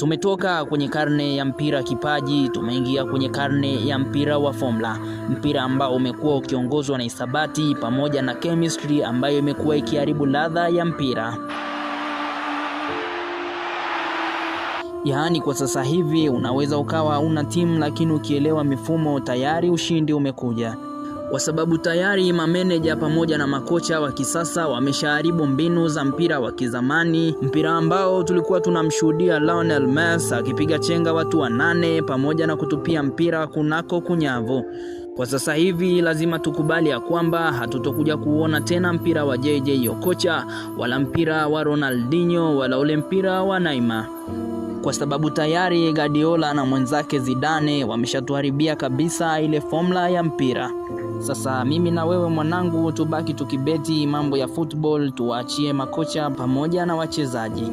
Tumetoka kwenye karne ya mpira kipaji, tumeingia kwenye karne ya mpira wa formula, mpira ambao umekuwa ukiongozwa na hisabati pamoja na chemistry ambayo imekuwa ikiharibu ladha ya mpira. Yaani kwa sasa hivi unaweza ukawa una timu lakini ukielewa mifumo tayari ushindi umekuja. Kwa sababu tayari mameneja pamoja na makocha wa kisasa wameshaharibu mbinu za mpira wa kizamani, mpira ambao tulikuwa tunamshuhudia Lionel Messi akipiga chenga watu 8 pamoja na kutupia mpira kunako kunyavu. Kwa sasa hivi lazima tukubali ya kwamba hatutokuja kuona tena mpira wa JJ Okocha wala mpira wa Ronaldinho wala ule mpira wa Neymar. Kwa sababu tayari Guardiola na mwenzake Zidane wameshatuharibia kabisa ile formula ya mpira. Sasa mimi na wewe mwanangu tubaki tukibeti mambo ya football, tuwaachie makocha pamoja na wachezaji.